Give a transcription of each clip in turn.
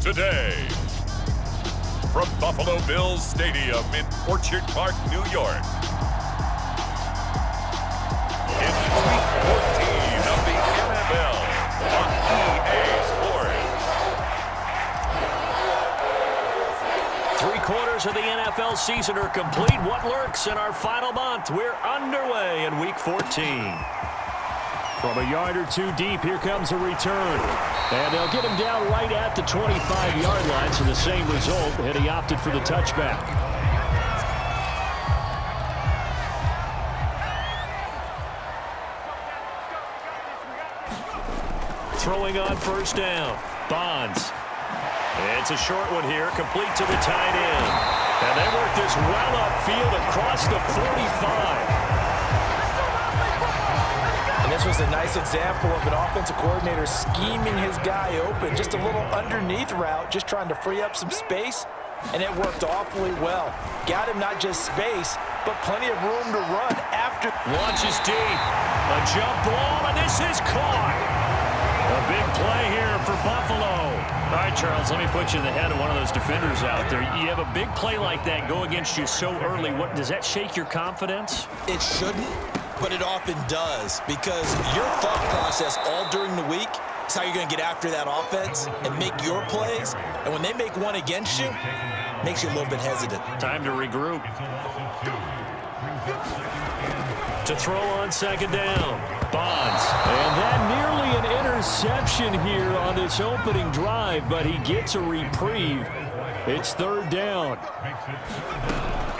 Today, from Buffalo Bills Stadium in Orchard Park, New York, it's Week 14 of the NFL on EA Sports. 3/4 of the NFL season are complete. What lurks in our final month? We're underway in Week 14. From a yard or two deep, here comes a return. And they'll get him down right at the 25-yard line, so the same result, and he opted for the touchback. Throwing on first down, Bonds. It's a short one here, complete to the tight end. And they work this well upfield across the 45. This was a nice example of an offensive coordinator scheming his guy open. Just a little underneath route, just trying to free up some space, and it worked awfully well. Got him not just space, but plenty of room to run after. Launches deep. A jump ball, and this is caught. A big play here for Buffalo. All right, Charles, let me put you in the head of one of those defenders out there. You have a big play like that go against you so early. What does that shake your confidence? It shouldn't. But it often does, because your thought process all during the week is how you're going to get after that offense and make your plays. And when they make one against you, it makes you a little bit hesitant. Time to regroup. To throw on second down, Bonds. And that nearly an interception here on this opening drive, but he gets a reprieve. It's third down.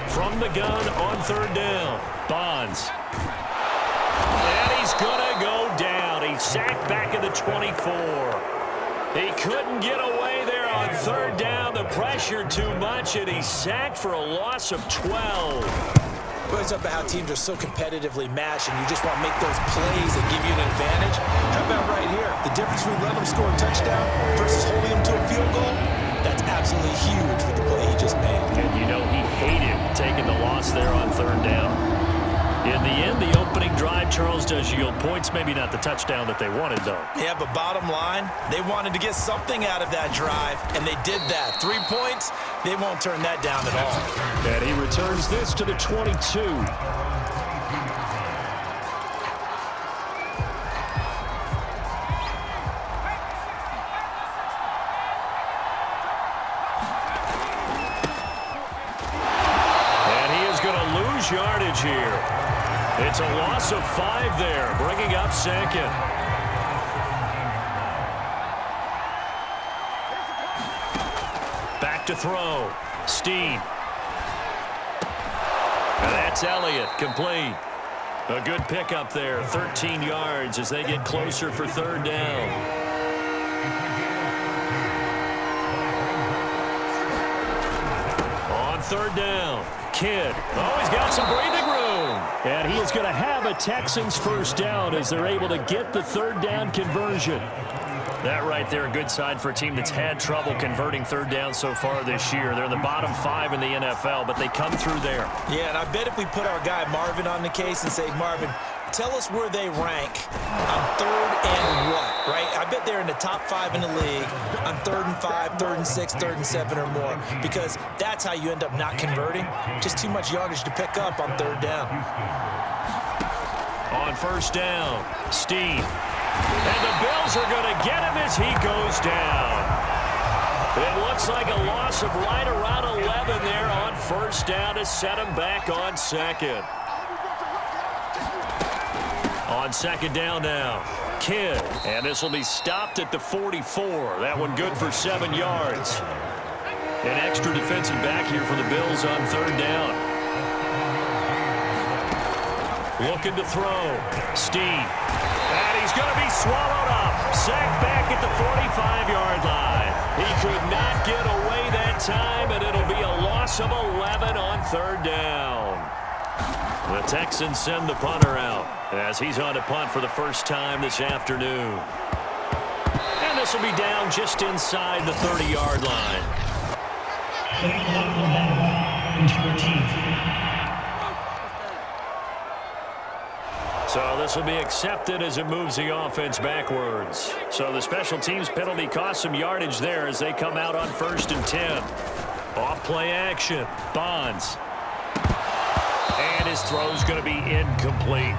From the gun on third down, Bonds. And he's going to go down. He's sacked back at the 24. He couldn't get away there on third down. The pressure too much, and he's sacked for a loss of 12. Well, it's about how teams are so competitively matched, and you just want to make those plays that give you an advantage. How about right here? The difference between letting them score a touchdown versus holding them to a field goal, that's absolutely huge for the play he just made. And you know he hated taking the loss there on third down. In the end, the opening drive, Charles, does yield points. Maybe not the touchdown that they wanted, though. Yeah, but bottom line, they wanted to get something out of that drive, and they did that. 3 points, they won't turn that down at all. And he returns this to the 22. And he is going to lose yardage here. It's a loss of 5 there, bringing up second. Back to throw. Steen. And that's Elliott, complete. A good pickup there, 13 yards as they get closer for third down. On third down, Kidd. Oh, he's got some breathing room. And he is going to have a Texans first down as they're able to get the third down conversion. That right there, a good sign for a team that's had trouble converting third down so far this year. They're in the bottom 5 in the NFL, but they come through there. Yeah, and I bet if we put our guy Marvin on the case and say, Marvin, tell us where they rank on third and what, right? I bet they're in the top 5 in the league on 3rd and 5, 3rd and 6, 3rd and 7 or more, because that's how you end up not converting. Just too much yardage to pick up on third down. On first down, Steen. And the Bills are going to get him as he goes down. It looks like a loss of right around 11 there on first down to set him back on second. On second down now, Kidd. And this will be stopped at the 44. That one good for 7 yards. An extra defensive back here for the Bills on third down. Looking to throw. Steen. And he's going to be swallowed up. Sacked back at the 45-yard line. He could not get away that time, and it'll be a loss of 11 on third down. The Texans send the punter out as he's on to punt for the first time this afternoon. And this will be down just inside the 30-yard line. So this will be accepted as it moves the offense backwards. So the special teams penalty cost some yardage there as they come out on 1st and 10. Off play action. Bonds. And his throw's going to be incomplete.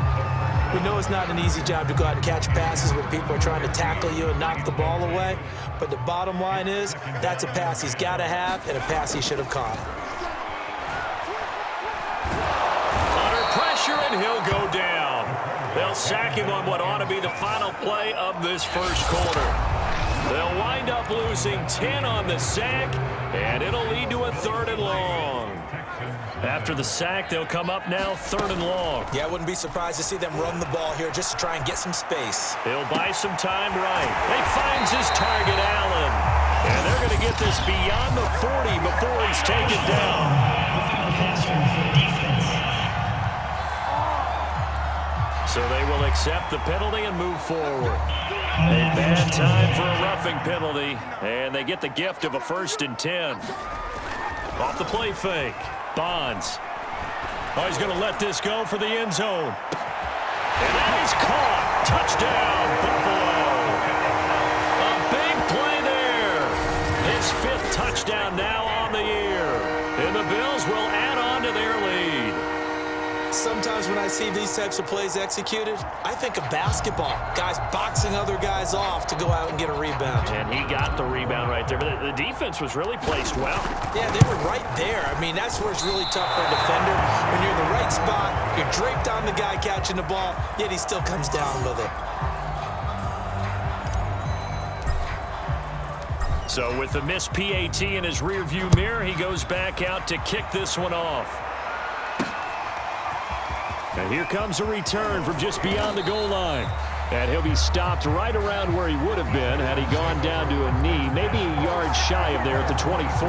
We know it's not an easy job to go out and catch passes when people are trying to tackle you and knock the ball away. But the bottom line is that's a pass he's got to have and a pass he should have caught. Under pressure, and he'll go down. They'll sack him on what ought to be the final play of this first quarter. They'll wind up losing 10 on the sack, and it'll lead to a 3rd and long. After the sack, they'll come up now 3rd and long. Yeah, I wouldn't be surprised to see them run the ball here just to try and get some space. He'll buy some time right. He finds his target, Allen. And they're going to get this beyond the 40 before he's taken down. So they will accept the penalty and move forward. A bad time for a roughing penalty, and they get the gift of a 1st and 10. Off the play fake. Bonds. Oh, he's going to let this go for the end zone. And that is caught. Touchdown, Buffalo. A big play there. His 5th touchdown now on the year. And the Bills will add on to their lead. Sometimes when I see these types of plays executed, I think of basketball. Guys boxing other guys off to go out and get a rebound. And he got the rebound right there. But the defense was really placed well. Yeah, they were right there. I mean, that's where it's really tough for a defender. When you're in the right spot, you're draped on the guy catching the ball, yet he still comes down with it. So with the missed PAT in his rearview mirror, he goes back out to kick this one off. And here comes a return from just beyond the goal line. And he'll be stopped right around where he would have been had he gone down to a knee, maybe a yard shy of there at the 24.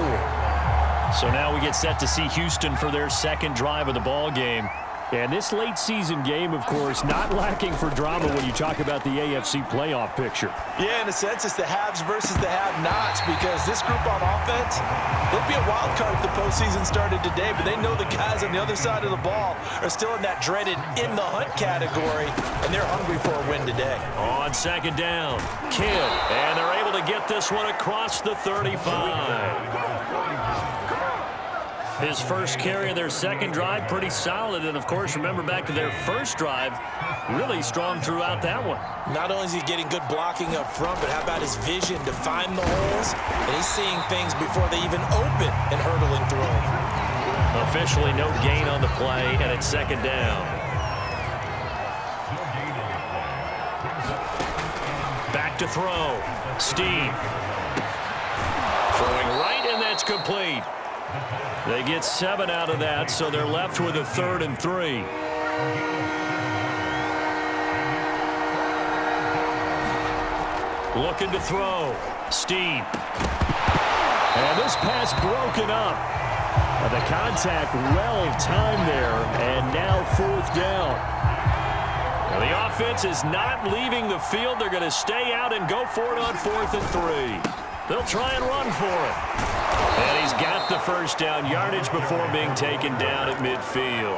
So now we get set to see Houston for their 2nd drive of the ball game. And this late season game, of course, not lacking for drama when you talk about the AFC playoff picture. Yeah, in a sense, it's the haves versus the have-nots because this group on offense, they'd be a wild card if the postseason started today, but they know the guys on the other side of the ball are still in that dreaded in-the-hunt category, and they're hungry for a win today. On 2nd down, Kidd, and they're able to get this one across the 35. His first carry of their 2nd drive, pretty solid. And, of course, remember back to their 1st drive, really strong throughout that one. Not only is he getting good blocking up front, but how about his vision to find the holes? And he's seeing things before they even open and hurdling through them. Officially no gain on the play, and it's 2nd down. Back to throw. Steve. Throwing right, and that's complete. They get 7 out of that, so they're left with a 3rd and 3. Looking to throw. Steve. And this pass broken up. The contact well timed there, and now 4th down. Now the offense is not leaving the field. They're going to stay out and go for it on 4th and 3. They'll try and run for it. And he's got the 1st down yardage before being taken down at midfield.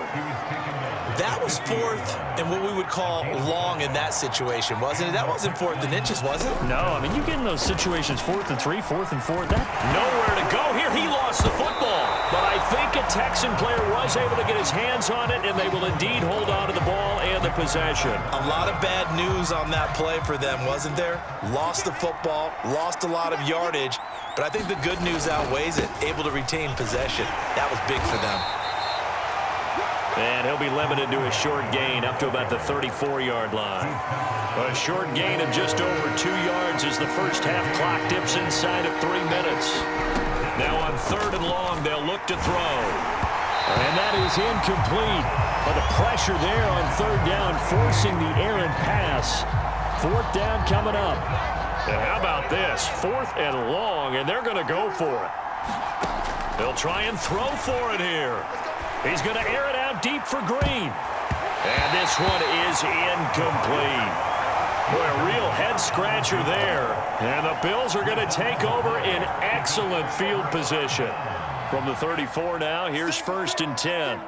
That was 4th and what we would call long in that situation, wasn't it? That wasn't 4th and inches, was it? No, I mean, you get in those situations 4th and 3, 4th and 4. That nowhere to go here. He lost the football. But I think a Texan player was able to get his hands on it, and they will indeed hold on to the ball and the possession. A lot of bad news on that play for them, wasn't there? Lost the football, lost a lot of yardage, but I think the good news outweighs it. Able to retain possession. That was big for them. And he'll be limited to a short gain up to about the 34-yard line. A short gain of just over 2 yards as the first half clock dips inside of 3 minutes. Now on 3rd and long, they'll look to throw. And that is incomplete. But the pressure there on 3rd down, forcing the errant pass. 4th down coming up. And how about this? 4th and long, and they're going to go for it. They'll try and throw for it here. He's going to air it out deep for Green. And this one is incomplete. Boy, a real head-scratcher there. And the Bills are going to take over in excellent field position. From the 34 now, here's 1st and 10.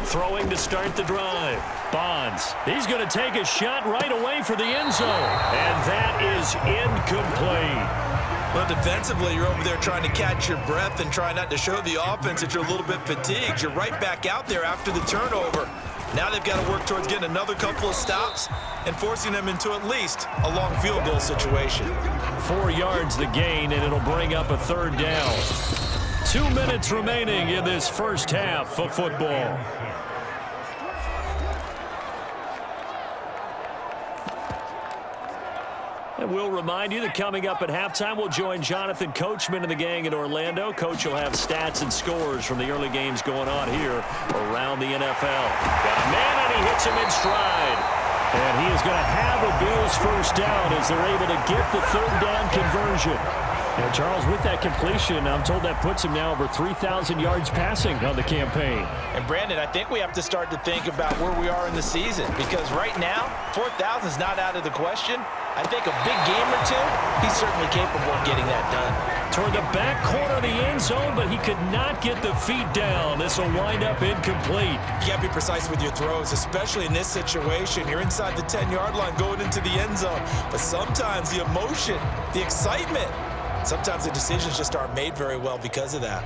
Throwing to start the drive. Bonds. He's going to take a shot right away for the end zone. And that is incomplete. Well, defensively, you're over there trying to catch your breath and try not to show the offense that you're a little bit fatigued. You're right back out there after the turnover. Now they've got to work towards getting another couple of stops and forcing them into at least a long field goal situation. 4 yards the gain, and it'll bring up a third down. 2 minutes remaining in this first half of football. And we'll remind you that coming up at halftime, we'll join Jonathan Coachman and the gang in Orlando. Coach will have stats and scores from the early games going on here around the NFL. Got a man, and he hits him in stride. And he is going to have a Bills first down as they're able to get the third down conversion. Now, Charles, with that completion, I'm told that puts him now over 3,000 yards passing on the campaign. And, Brandon, I think we have to start to think about where we are in the season because right now, 4,000 is not out of the question. I think a big game or two, he's certainly capable of getting that done. Toward the back corner of the end zone, but he could not get the feet down. This will wind up incomplete. You got to be precise with your throws, especially in this situation. You're inside the 10-yard line going into the end zone. But sometimes the emotion, the excitement, sometimes the decisions just aren't made very well because of that.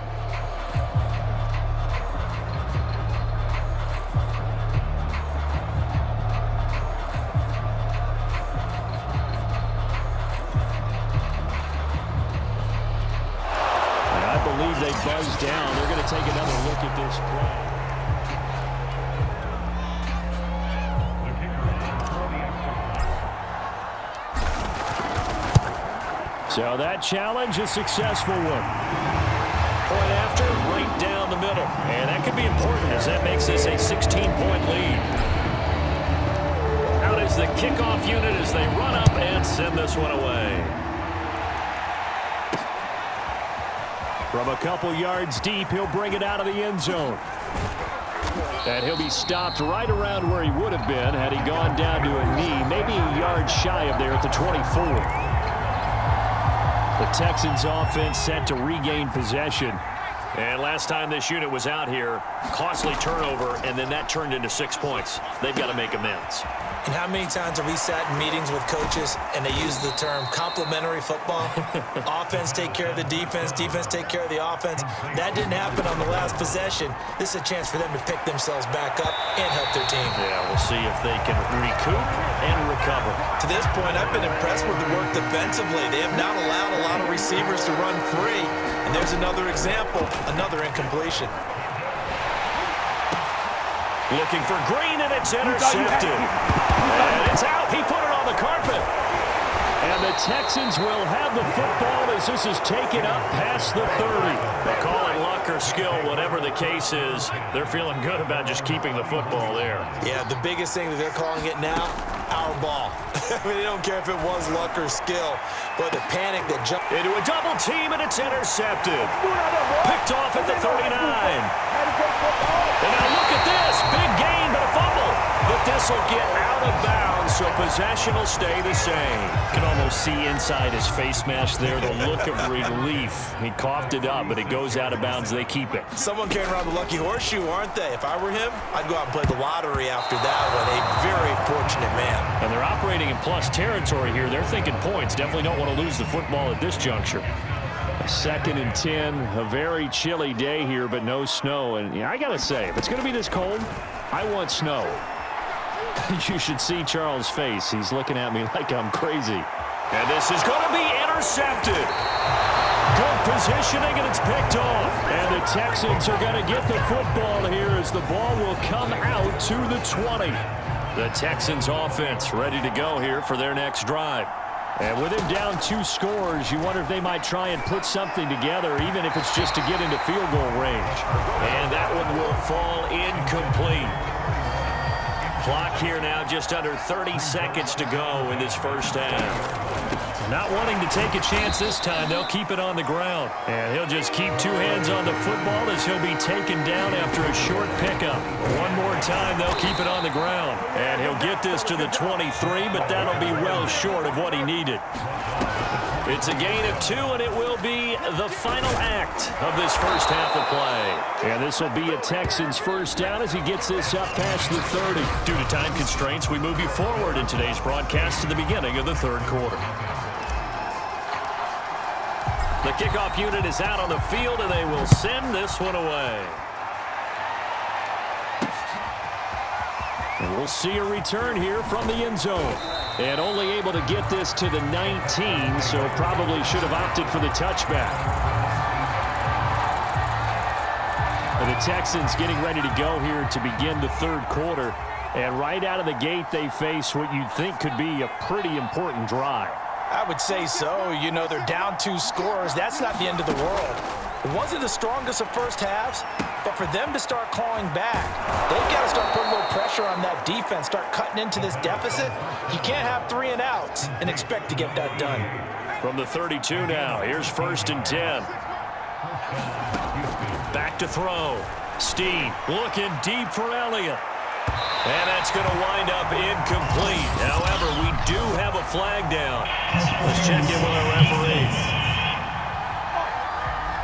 They buzz down. They're going to take another look at this play. So that challenge, a successful one. Point after, right down the middle. And that could be important as that makes this a 16-point lead. Out is the kickoff unit as they run up and send this one away. From a couple yards deep, he'll bring it out of the end zone. And he'll be stopped right around where he would have been had he gone down to a knee, maybe a yard shy of there at the 24. The Texans offense set to regain possession. And last time this unit was out here, costly turnover, and then that turned into 6 points. They've got to make amends. And how many times have we sat in meetings with coaches and they use the term complementary football? Offense take care of the defense, defense take care of the offense. That didn't happen on the last possession. This is a chance for them to pick themselves back up and help their team. Yeah, we'll see if they can recoup and recover. To this point, I've been impressed with the work defensively. They have not allowed a lot of receivers to run free. And there's another example, another incompletion. Looking for Green, and it's intercepted. And it's out. He put it on the carpet. And the Texans will have the football as this is taken up past the 30. They call it luck or skill, whatever the case is. They're feeling good about just keeping the football there. Yeah, the biggest thing that they're calling it now, our ball. I mean, they don't care if it was luck or skill, but the panic that jumped into a double team, and it's intercepted. Picked off at the 39. And now look at this. Big gain, but a fumble. But this will get out of bounds, so possession will stay the same. You can almost see inside his face mask there the look of relief. He coughed it up, but it goes out of bounds. They keep it. Someone carrying around the lucky horseshoe, aren't they? If I were him, I'd go out and play the lottery after that one. A very fortunate man. And they're operating in plus territory here. They're thinking points. Definitely don't want to lose the football at this juncture. 2nd and 10, a very chilly day here, but no snow. And yeah, I got to say, if it's going to be this cold, I want snow. You should see Charles' face. He's looking at me like I'm crazy. And this is going to be intercepted. Good positioning, and it's picked off. And the Texans are going to get the football here as the ball will come out to the 20. The Texans offense ready to go here for their next drive. And with him down 2 scores, you wonder if they might try and put something together, even if it's just to get into field goal range. And that one will fall incomplete. Clock here now, just under 30 seconds to go in this first half. Not wanting to take a chance this time, they'll keep it on the ground. And he'll just keep 2 hands on the football as he'll be taken down after a short pickup. One more time, they'll keep it on the ground. And he'll get this to the 23, but that'll be well short of what he needed. It's a gain of 2, and it will be the final act of this first half of play. And this will be a Texans first down as he gets this up past the 30. Due to time constraints, we move you forward in today's broadcast to the beginning of the third quarter. The kickoff unit is out on the field, and they will send this one away. And we'll see a return here from the end zone. And only able to get this to the 19, so probably should have opted for the touchback. And the Texans getting ready to go here to begin the third quarter. And right out of the gate, they face what you'd think could be a pretty important drive. I would say so. You know, they're down 2 scores. That's not the end of the world. It wasn't the strongest of first halves, but for them to start clawing back, they've got to start putting a little pressure on that defense, start cutting into this deficit. You can't have 3 and outs and expect to get that done. From the 32 now, here's 1st and 10. Back to throw. Steen looking deep for Elliott. And that's going to wind up incomplete. However, we do have a flag down. Let's check in with our referee.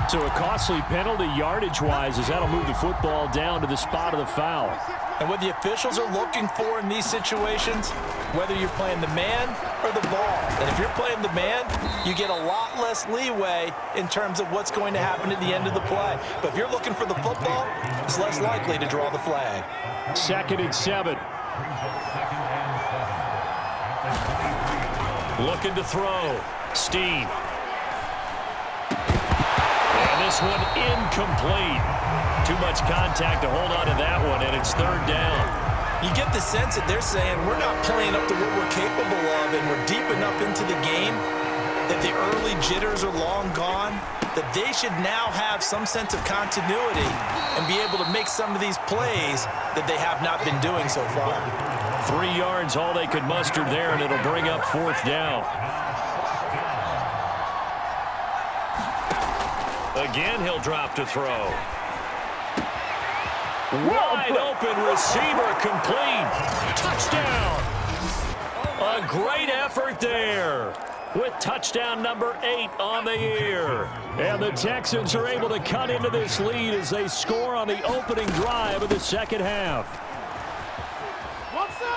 So a costly penalty yardage-wise as that'll move the football down to the spot of the foul. And what the officials are looking for in these situations, whether you're playing the man or the ball. And if you're playing the man, you get a lot less leeway in terms of what's going to happen at the end of the play. But if you're looking for the football, it's less likely to draw the flag. 2nd and 7. Looking to throw. Steen. And this one incomplete. Too much contact to hold on to that one, and it's 3rd down. You get the sense that they're saying we're not playing up to what we're capable of, and we're deep enough into the game that the early jitters are long gone, that they should now have some sense of continuity and be able to make some of these plays that they have not been doing so far. 3 yards, all they could muster there, and it'll bring up 4th down. Again, he'll drop to throw. Wide open receiver complete. Touchdown. A great effort there with touchdown number 8 on the year. And the Texans are able to cut into this lead as they score on the opening drive of the second half.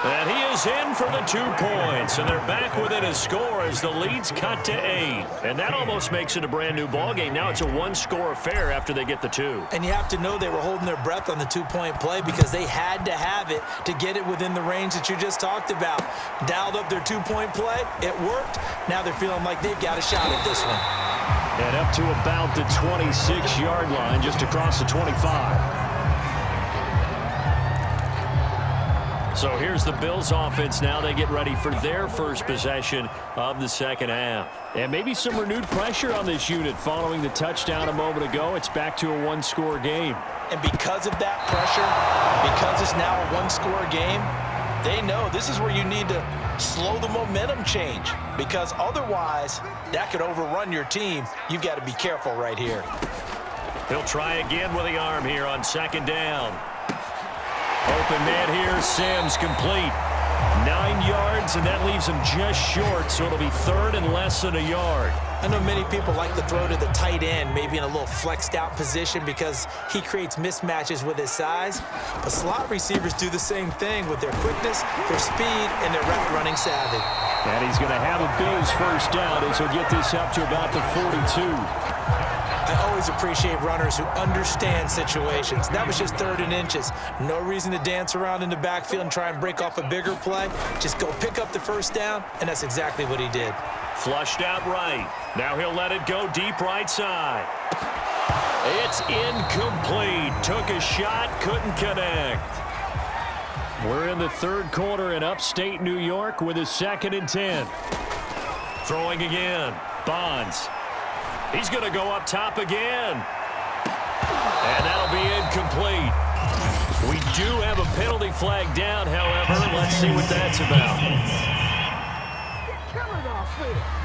And he is in for the 2 points, and they're back within a score as the lead's cut to 8. And that almost makes it a brand new ballgame. Now it's a 1-score affair after they get the 2. And you have to know they were holding their breath on the 2-point play because they had to have it to get it within the range that you just talked about. Dialed up their 2-point play. It worked. Now they're feeling like they've got a shot at this one. And up to about the 26-yard line, just across the 25. So here's the Bills offense now. They get ready for their first possession of the second half. And maybe some renewed pressure on this unit following the touchdown a moment ago. It's back to a 1-score game. And because of that pressure, because it's now a 1-score game, they know this is where you need to slow the momentum change, because otherwise that could overrun your team. You've got to be careful right here. He'll try again with the arm here on 2nd down. Open man here, Sims complete. 9 yards, and that leaves him just short, so it'll be 3rd and less than a yard. I know many people like to throw to the tight end, maybe in a little flexed out position because he creates mismatches with his size. But slot receivers do the same thing with their quickness, their speed, and their route running savvy. And he's going to have a Bills first down as he'll get this up to about the 42. I always appreciate runners who understand situations. That was just 3rd and inches. No reason to dance around in the backfield and try and break off a bigger play. Just go pick up the first down, and that's exactly what he did. Flushed out right. Now he'll let it go deep right side. It's incomplete. Took a shot, couldn't connect. We're in the third quarter in upstate New York with a 2nd and 10. Throwing again. Bonds. He's going to go up top again. And that'll be incomplete. We do have a penalty flag down, however. Let's see what that's about.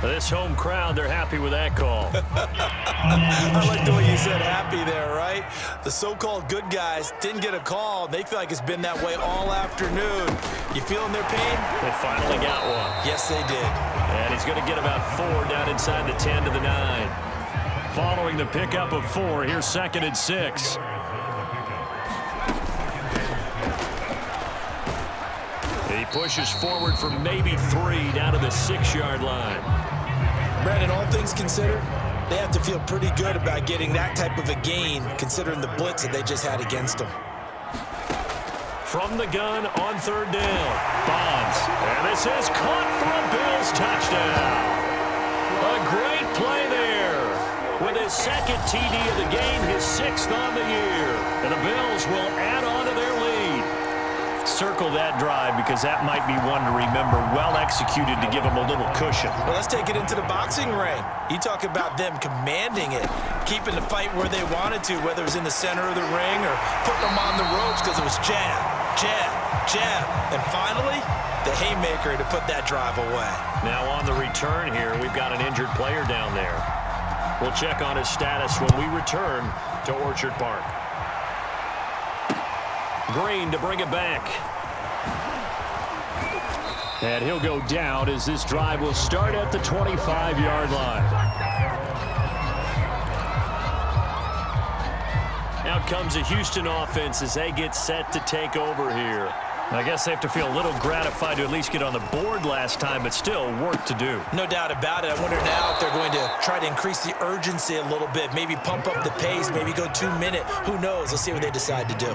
This home crowd, they're happy with that call. I like the way you said happy there, right? The so-called good guys didn't get a call. They feel like it's been that way all afternoon. You feeling their pain? They finally got one. Yes, they did. And he's going to get about 4 down inside the 10 to the 9. Following the pickup of 4, here's 2nd and 6. He pushes forward for maybe 3 down to the 6-yard line. Brandon, all things considered, they have to feel pretty good about getting that type of a gain considering the blitz that they just had against them. From the gun on 3rd down, Bonds. And this is caught for a Bills touchdown. A great play there. With his 2nd TD of the game, his 6th on the year. And the Bills will add on to their lead. Circle that drive because that might be one to remember. Well executed to give them a little cushion. Well, let's take it into the boxing ring. You talk about them commanding it, keeping the fight where they wanted to, whether it was in the center of the ring or putting them on the ropes because it was jab, jab, jab. And finally, the haymaker to put that drive away. Now on the return here, we've got an injured player down there. We'll check on his status when we return to Orchard Park. Green to bring it back. And he'll go down as this drive will start at the 25-yard line. Out comes a Houston offense as they get set to take over here. I guess they have to feel a little gratified to at least get on the board last time, but still work to do. No doubt about it. I wonder now if they're going to try to increase the urgency a little bit, maybe pump up the pace, maybe go 2-minute. Who knows? Let's see what they decide to do.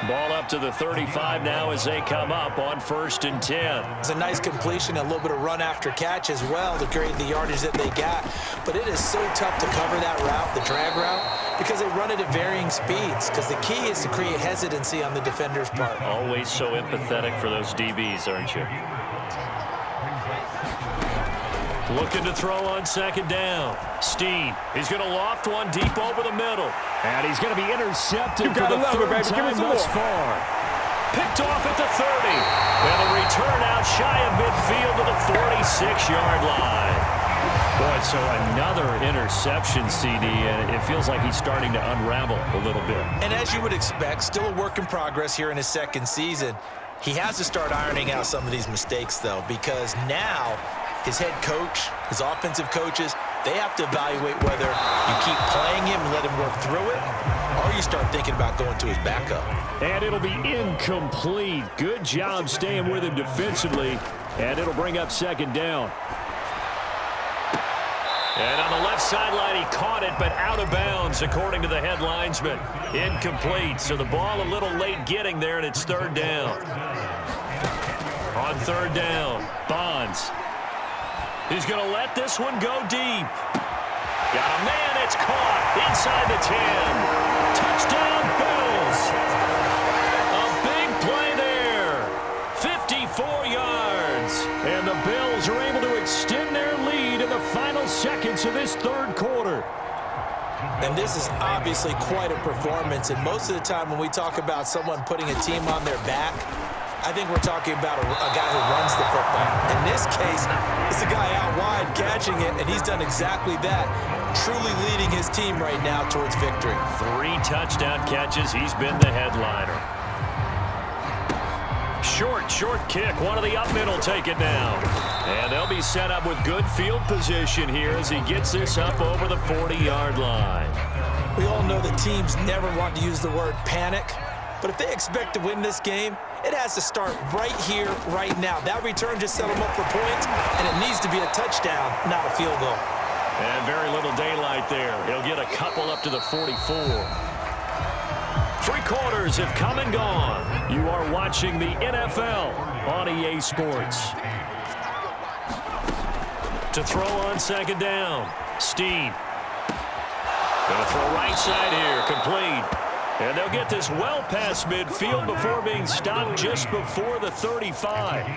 Ball up to the 35 now as they come up on 1st and 10. It's a nice completion, a little bit of run after catch as well to create the yardage that they got. But it is so tough to cover that route, the drag route, because they run it at varying speeds. Because the key is to create hesitancy on the defender's part. Always so empathetic for those DBs, aren't you? Looking to throw on 2nd down. Steen, he's going to loft one deep over the middle. And he's going to be intercepted for the 3rd time thus far. Picked off at the 30. And a return out shy of midfield to the 46-yard line. Boy, so another interception, CD, and it feels like he's starting to unravel a little bit. And as you would expect, still a work in progress here in his 2nd season. He has to start ironing out some of these mistakes, though, because now his head coach, his offensive coaches, they have to evaluate whether you keep playing him and let him work through it, or you start thinking about going to his backup. And it'll be incomplete. Good job staying with him defensively, and it'll bring up 2nd down. And on the left sideline, he caught it, but out of bounds, according to the head linesman. Incomplete, so the ball a little late getting there, and it's 3rd down. On 3rd down, Bonds. He's going to let this one go deep. Got a man, it's caught inside the 10. Touchdown, Bills. A big play there. 54 yards. And the Bills are able to extend their lead in the final seconds of this 3rd quarter. And this is obviously quite a performance. And most of the time when we talk about someone putting a team on their back, I think we're talking about a guy who runs the football. In this case, it's a guy out wide catching it, and he's done exactly that, truly leading his team right now towards victory. 3 touchdown catches. He's been the headliner. Short kick. One of the up men will take it now. And they'll be set up with good field position here as he gets this up over the 40-yard line. We all know that teams never want to use the word panic, but if they expect to win this game, it has to start right here, right now. That return just set them up for points, and it needs to be a touchdown, not a field goal. And very little daylight there. He'll get a couple up to the 44. 3 quarters have come and gone. You are watching the NFL on EA Sports. To throw on 2nd down, Steen. Going to throw right side here, complete. And they'll get this well past midfield before being stopped just before the 35.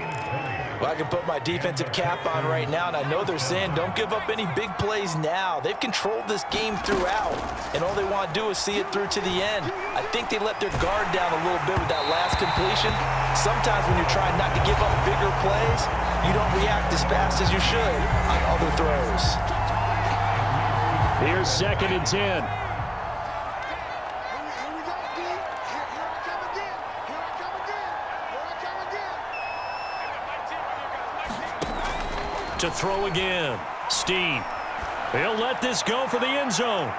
Well, I can put my defensive cap on right now, and I know they're saying don't give up any big plays now. They've controlled this game throughout, and all they want to do is see it through to the end. I think they let their guard down a little bit with that last completion. Sometimes when you're trying not to give up bigger plays, you don't react as fast as you should on other throws. Here's 2nd and 10. To throw again, Steen. He'll let this go for the end zone.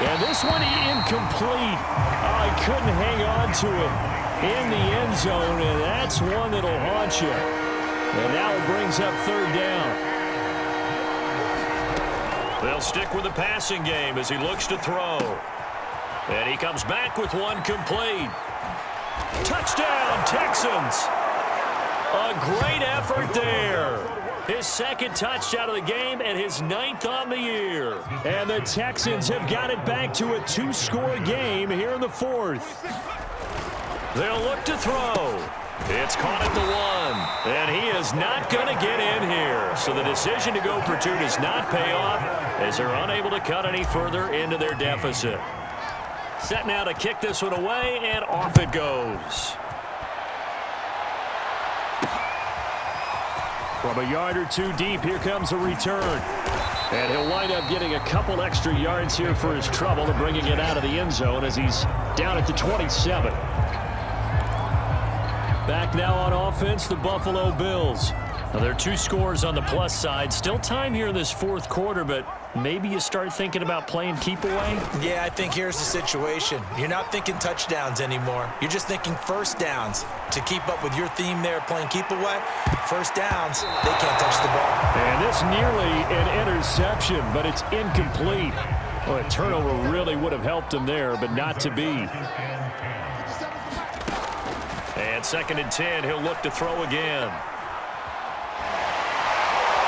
And this one incomplete. Oh, he couldn't hang on to it in the end zone, and that's one that'll haunt you. And now it brings up third down. They'll stick with the passing game as he looks to throw. And he comes back with one complete. Touchdown, Texans. A great effort there. His second touchdown of the game and his 9th on the year. And the Texans have got it back to a 2-score game here in the 4th. They'll look to throw. It's caught at the 1. And he is not going to get in here. So the decision to go for 2 does not pay off as they're unable to cut any further into their deficit. Set now to kick this one away, and off it goes. From a yard or two deep, here comes a return. And he'll wind up getting a couple extra yards here for his trouble and bringing it out of the end zone as he's down at the 27. Back now on offense, the Buffalo Bills. Now, there are 2 scores on the plus side. Still time here in this 4th quarter, but maybe you start thinking about playing keep away? Yeah, I think here's the situation. You're not thinking touchdowns anymore. You're just thinking first downs. To keep up with your theme there, playing keep away, first downs, they can't touch the ball. And this nearly an interception, but it's incomplete. Well, a turnover really would have helped him there, but not to be. And 2nd and 10, he'll look to throw again.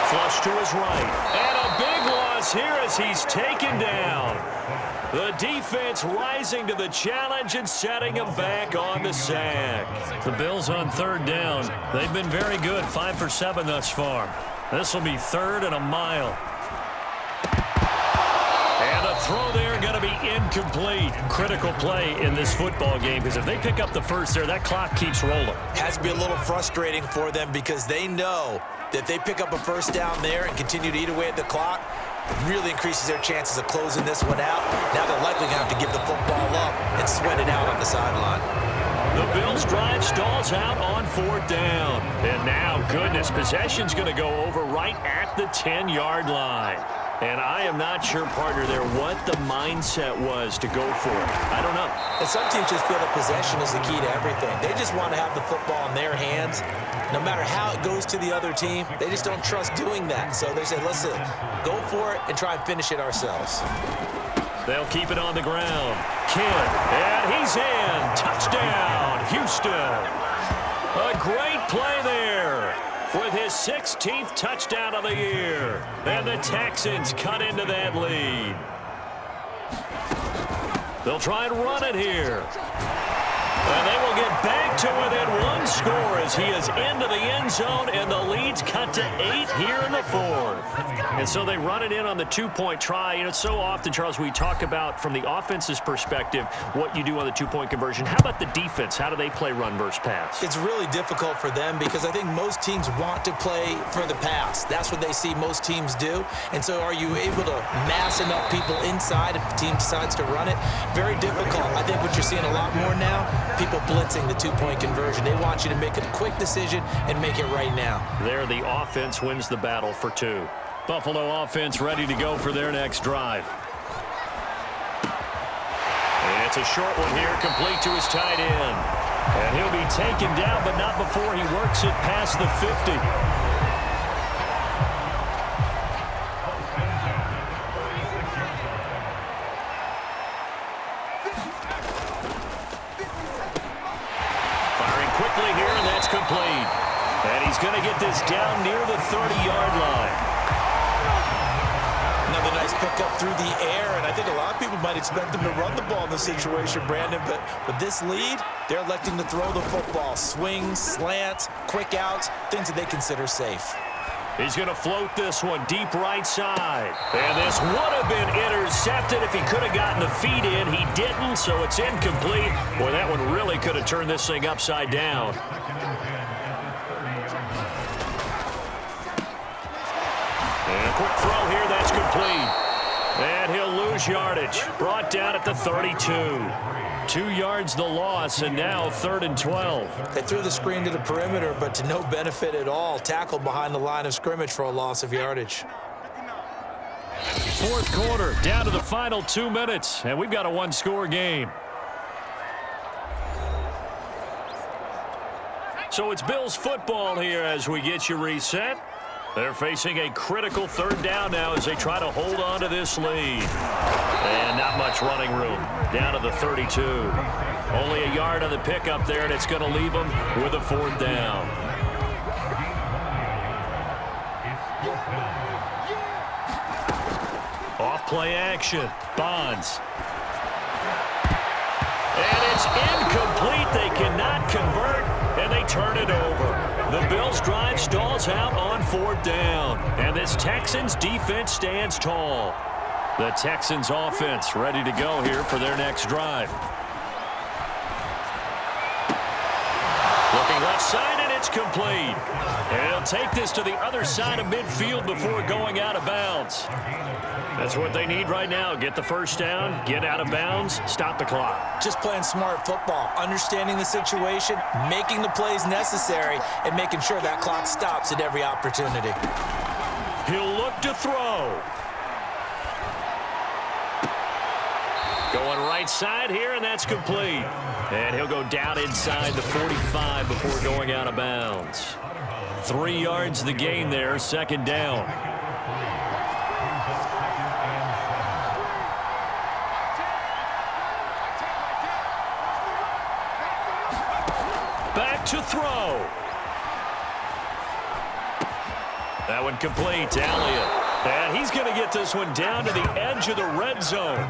Flush to his right. And a big loss here as he's taken down. The defense rising to the challenge and setting him back on the sack. The Bills on 3rd down. They've been very good, 5 for 7 thus far. This will be 3rd and a mile. And the throw there going to be incomplete. Critical play in this football game because if they pick up the first there, that clock keeps rolling. Has to be a little frustrating for them because they know that if they pick up a first down there and continue to eat away at the clock, it really increases their chances of closing this one out. Now they're likely going to have to give the football up and sweat it out on the sideline. The Bills drive stalls out on 4th down. And now, goodness, possession's going to go over right at the 10-yard line. And I am not sure, partner, there what the mindset was to go for it. I don't know. And some teams just feel that possession is the key to everything. They just want to have the football in their hands. No matter how it goes to the other team, they just don't trust doing that. So they say, listen, go for it and try and finish it ourselves. They'll keep it on the ground. Kidd, and he's in. Touchdown, Houston. A great play there with his 16th touchdown of the year. And the Texans cut into that lead. They'll try and run it here. And they will get back to within 1 score as he is into the end zone, and the lead's cut to 8 here in the 4th. And so they run it in on the 2-point try. You know, so often, Charles, we talk about from the offense's perspective what you do on the 2-point conversion. How about the defense? How do they play run versus pass? It's really difficult for them because I think most teams want to play for the pass. That's what they see most teams do. And so are you able to mass enough people inside if the team decides to run it? Very difficult. I think what you're seeing a lot more now, people blitzing the 2-point conversion. They want you to make a quick decision and make it right now. There, the offense wins the battle for 2. Buffalo offense ready to go for their next drive. And it's a short one here, complete to his tight end. And he'll be taken down, but not before he works it past the 50. Complete. And he's going to get this down near the 30-yard line. Another nice pickup through the air, and I think a lot of people might expect them to run the ball in this situation, Brandon, but with this lead, they're electing to throw the football. Swings, slants, quick outs, things that they consider safe. He's going to float this one deep right side. And this would have been intercepted if he could have gotten the feet in. He didn't, so it's incomplete. Boy, that one really could have turned this thing upside down. And a quick throw here, that's complete. And he'll lose yardage. Brought down at the 32. 2 yards the loss, and now 3rd and 12. They threw the screen to the perimeter, but to no benefit at all. Tackled behind the line of scrimmage for a loss of yardage. fourth quarter, down to the final 2 minutes, and we've got a one-score game. So it's Bills football here as we get you reset. They're facing a critical third down now as they try to hold on to this lead. And not much running room. Down to the 32. Only a yard on the pickup there, and it's going to leave them with a fourth down. Off play action. Bonds. And it's incomplete. They cannot convert, and they turn it over. The Bills' drive stalls out on fourth down, and this Texans defense stands tall. The Texans offense ready to go here for their next drive. Looking left side, and it's complete. And he'll take this to the other side of midfield before going out of bounds. That's what they need right now. Get the first down, get out of bounds, stop the clock. Just playing smart football, understanding the situation, making the plays necessary, and making sure that clock stops at every opportunity. He'll look to throw. Going right side here, and that's complete. And he'll go down inside the 45 before going out of bounds. 3 yards the gain there, second down. Back to throw. That one complete to Elliott. And he's going to get this one down to the edge of the red zone.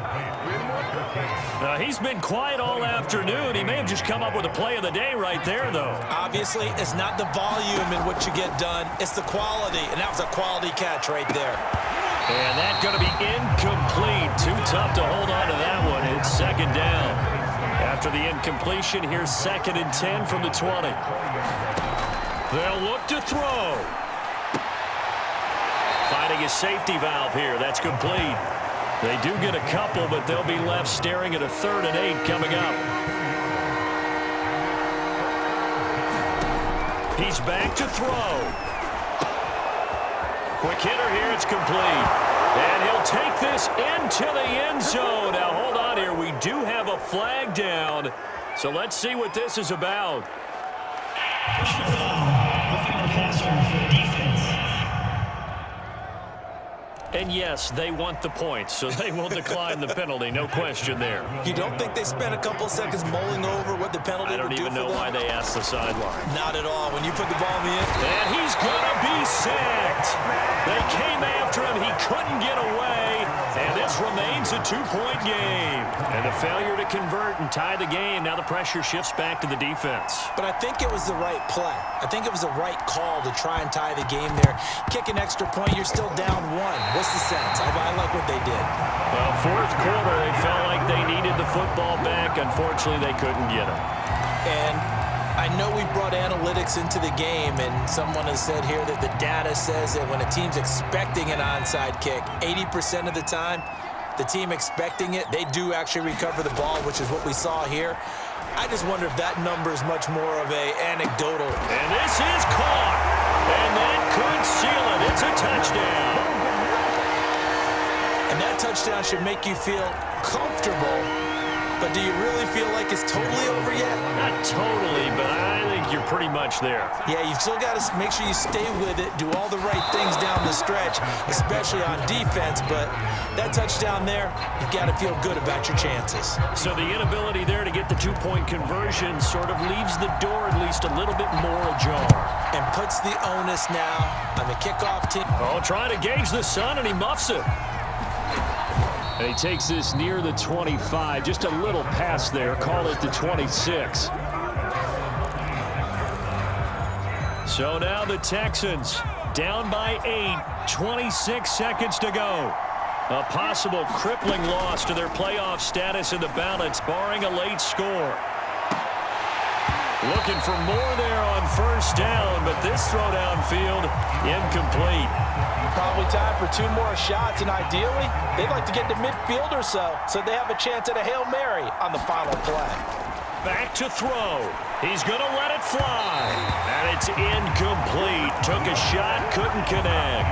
He's been quiet all afternoon. He may have just come up with a play of the day right there, though. Obviously, it's not the volume in what you get done. It's the quality, and that was a quality catch right there. And that's going to be incomplete. Too tough to hold on to that one. It's second down. After the incompletion, here's 2nd and 10 from the 20. They'll look to throw. Finding a safety valve here. That's complete. They do get a couple, but they'll be left staring at a 3rd and 8 coming up. He's back to throw. Quick hitter here. It's complete. And he'll take this into the end zone. Now, hold on here. We do have a flag down. So let's see what this is about. And yes, they want the points, so they will decline the penalty. No question there. You don't think they spent a couple seconds mulling over what the penalty would do for them? I don't even know why they asked the sideline. Not at all. When you put the ball in the end. And he's going to be sacked. They came after him. He couldn't get away. And this remains a 2-point game. And a failure to convert and tie the game. Now the pressure shifts back to the defense. But I think it was the right play. I think it was the right call to try and tie the game there. Kick an extra point, you're still down 1. What's the sense? I like what they did. Well, fourth quarter, they felt like they needed the football back. Unfortunately, they couldn't get it. And I know we brought analytics into the game, and someone has said here that the data says that when a team's expecting an onside kick, 80% of the time, the team expecting it, they do actually recover the ball, which is what we saw here. I just wonder if that number is much more of a anecdotal. And this is caught. And that could seal it. It's a touchdown. And that touchdown should make you feel comfortable. But do you really feel like it's totally over yet? Not totally, but I think you're pretty much there. Yeah, you've still got to make sure you stay with it, do all the right things down the stretch, especially on defense. But that touchdown there, you've got to feel good about your chances. So the inability there to get the 2-point conversion sort of leaves the door at least a little bit more ajar. And puts the onus now on the kickoff team. Oh, trying to gauge the sun, and he muffs it. And he takes this near the 25. Just a little pass there. Call it the 26. So now the Texans down by 8. 26 seconds to go. A possible crippling loss to their playoff status in the balance, barring a late score. Looking for more there on first down, but this throw downfield incomplete. Probably time for 2 more shots, and ideally, they'd like to get to midfield or so they have a chance at a Hail Mary on the final play. Back to throw. He's going to let it fly. And it's incomplete. Took a shot, couldn't connect.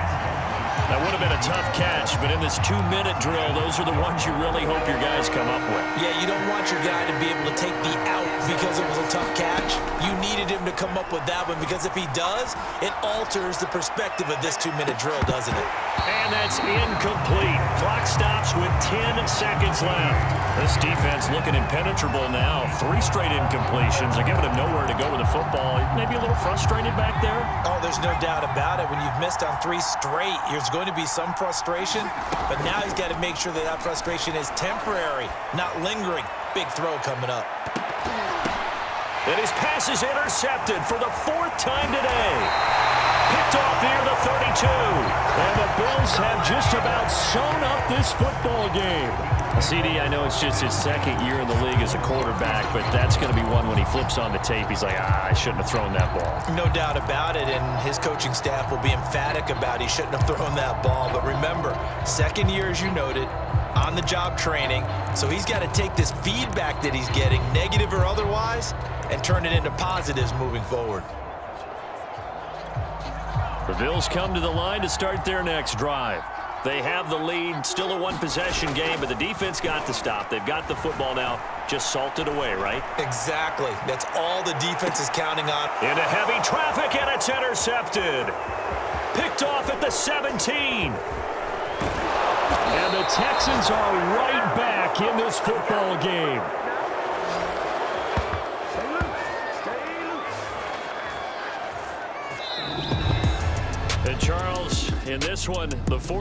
That would have been a tough catch, but in this 2-minute drill, those are the ones you really hope your guys come up with. Yeah, you don't want your guy to be able to take the out because it was a tough catch. You needed him to come up with that one, because if he does, it alters the perspective of this 2-minute drill, doesn't it? And that's incomplete. Clock stops with 10 seconds left. This defense looking impenetrable now. 3 straight incompletions. They're giving him nowhere to go with the football. Maybe a little frustrated back there? Oh, there's no doubt about it. When you've missed on 3 straight, there's going to be some frustration, but now he's got to make sure that that frustration is temporary, not lingering. Big throw coming up. And his pass is intercepted for the 4th time today. Picked off near the 32. And the Bills have just about sewn up this football game. CD, I know it's just his 2nd year in the league as a quarterback, but that's going to be one when he flips on the tape. He's like, I shouldn't have thrown that ball. No doubt about it, and his coaching staff will be emphatic about he shouldn't have thrown that ball. But remember, 2nd year, as you noted, on-the-job training, so he's got to take this feedback that he's getting, negative or otherwise, and turn it into positives moving forward. The Bills come to the line to start their next drive. They have the lead, still a 1-possession game, but the defense got the stop. They've got the football now, just salted away, right? Exactly. That's all the defense is counting on. Into heavy traffic, and it's intercepted. Picked off at the 17. And the Texans are right back in this football game. And Charles, in this one, the 4th